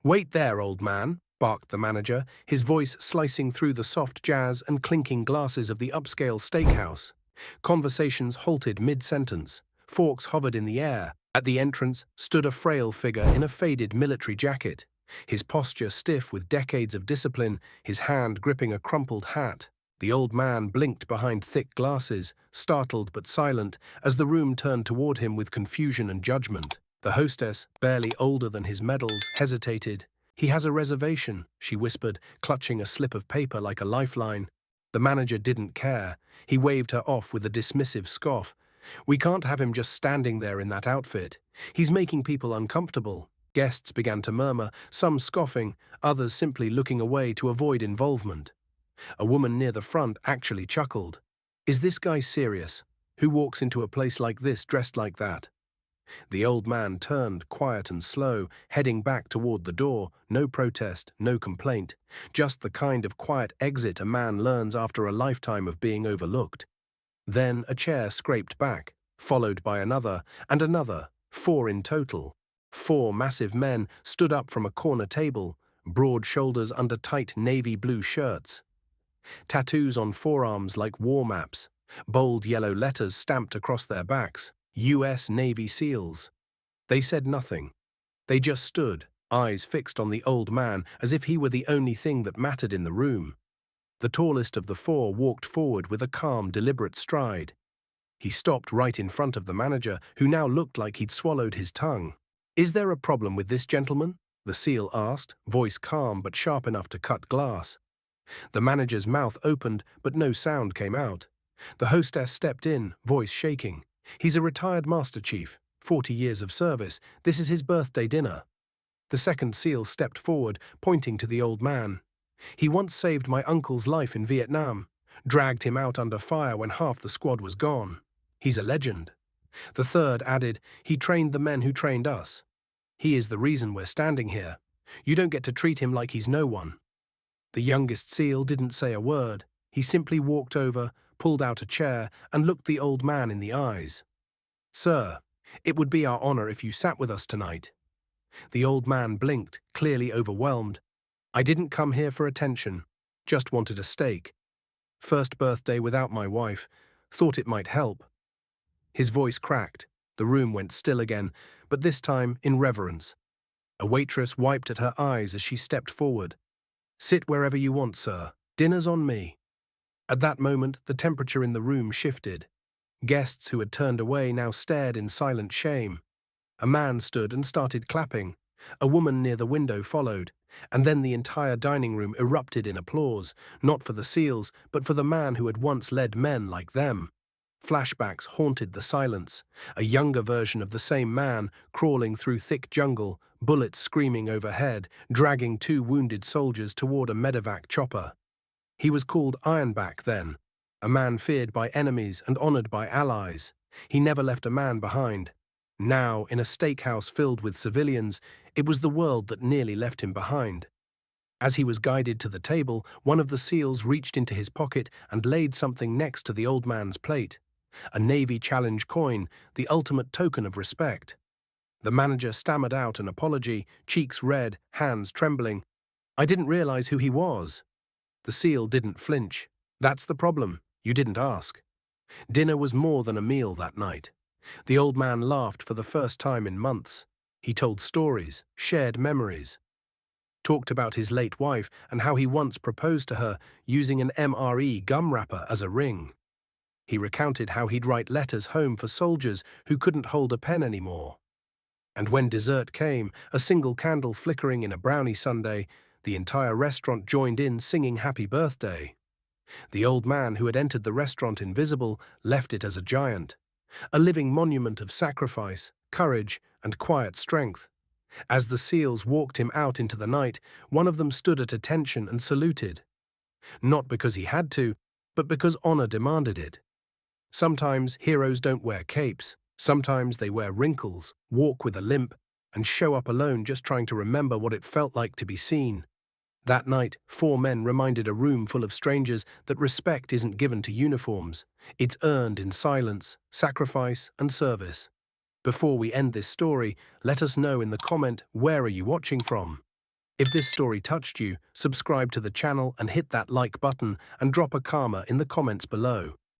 "Wait there, old man," barked the manager, his voice slicing through the soft jazz and clinking glasses of the upscale steakhouse. Conversations halted mid-sentence. Forks hovered in the air. At the entrance stood a frail figure in a faded military jacket, his posture stiff with decades of discipline, his hand gripping a crumpled hat. The old man blinked behind thick glasses, startled but silent, as the room turned toward him with confusion and judgment. The hostess, barely older than his medals, hesitated. "He has a reservation," she whispered, clutching a slip of paper like a lifeline. The manager didn't care. He waved her off with a dismissive scoff. "We can't have him just standing there in that outfit. He's making people uncomfortable." Guests began to murmur, some scoffing, others simply looking away to avoid involvement. A woman near the front actually chuckled. "Is this guy serious? Who walks into a place like this dressed like that?" The old man turned, quiet and slow, heading back toward the door, no protest, no complaint, just the kind of quiet exit a man learns after a lifetime of being overlooked. Then a chair scraped back, followed by another, and another, 4 in total. 4 massive men stood up from a corner table, broad shoulders under tight navy blue shirts. Tattoos on forearms like war maps, bold yellow letters stamped across their backs, U.S. Navy SEALs. They said nothing. They just stood, eyes fixed on the old man as if he were the only thing that mattered in the room. The tallest of the 4 walked forward with a calm, deliberate stride. He stopped right in front of the manager, who now looked like he'd swallowed his tongue. "Is there a problem with this gentleman?" the SEAL asked, voice calm but sharp enough to cut glass. The manager's mouth opened, but no sound came out. The hostess stepped in, voice shaking. "He's a retired Master Chief, 40 years of service. This is his birthday dinner." The second SEAL stepped forward, pointing to the old man. "He once saved my uncle's life in Vietnam, dragged him out under fire when half the squad was gone. He's a legend." The third added, "He trained the men who trained us. He is the reason we're standing here. You don't get to treat him like he's no one." The youngest SEAL didn't say a word. He simply walked over, pulled out a chair, and looked the old man in the eyes. "Sir, it would be our honor if you sat with us tonight." The old man blinked, clearly overwhelmed. "I didn't come here for attention. Just wanted a steak. First birthday without my wife. Thought it might help." His voice cracked. The room went still again, but this time in reverence. A waitress wiped at her eyes as she stepped forward. "Sit wherever you want, sir. Dinner's on me." At that moment, the temperature in the room shifted. Guests who had turned away now stared in silent shame. A man stood and started clapping. A woman near the window followed, and then the entire dining room erupted in applause, not for the SEALs, but for the man who had once led men like them. Flashbacks haunted the silence, a younger version of the same man crawling through thick jungle, bullets screaming overhead, dragging 2 wounded soldiers toward a medevac chopper. He was called Ironback then, a man feared by enemies and honored by allies. He never left a man behind. Now, in a steakhouse filled with civilians, it was the world that nearly left him behind. As he was guided to the table, one of the SEALs reached into his pocket and laid something next to the old man's plate. A Navy Challenge coin, the ultimate token of respect. The manager stammered out an apology, cheeks red, hands trembling. "I didn't realize who he was." The SEAL didn't flinch. "That's the problem. You didn't ask." Dinner was more than a meal that night. The old man laughed for the first time in months. He told stories, shared memories. Talked about his late wife and how he once proposed to her using an MRE gum wrapper as a ring. He recounted how he'd write letters home for soldiers who couldn't hold a pen anymore. And when dessert came, a single candle flickering in a brownie sundae, the entire restaurant joined in singing happy birthday. The old man who had entered the restaurant invisible left it as a giant, a living monument of sacrifice, courage, and quiet strength. As the SEALs walked him out into the night, one of them stood at attention and saluted. Not because he had to, but because honor demanded it. Sometimes heroes don't wear capes. Sometimes they wear wrinkles, walk with a limp, and show up alone just trying to remember what it felt like to be seen. That night, 4 men reminded a room full of strangers that respect isn't given to uniforms. It's earned in silence, sacrifice, and service. Before we end this story, let us know in the comment, where are you watching from? If this story touched you, subscribe to the channel and hit that like button and drop a karma in the comments below.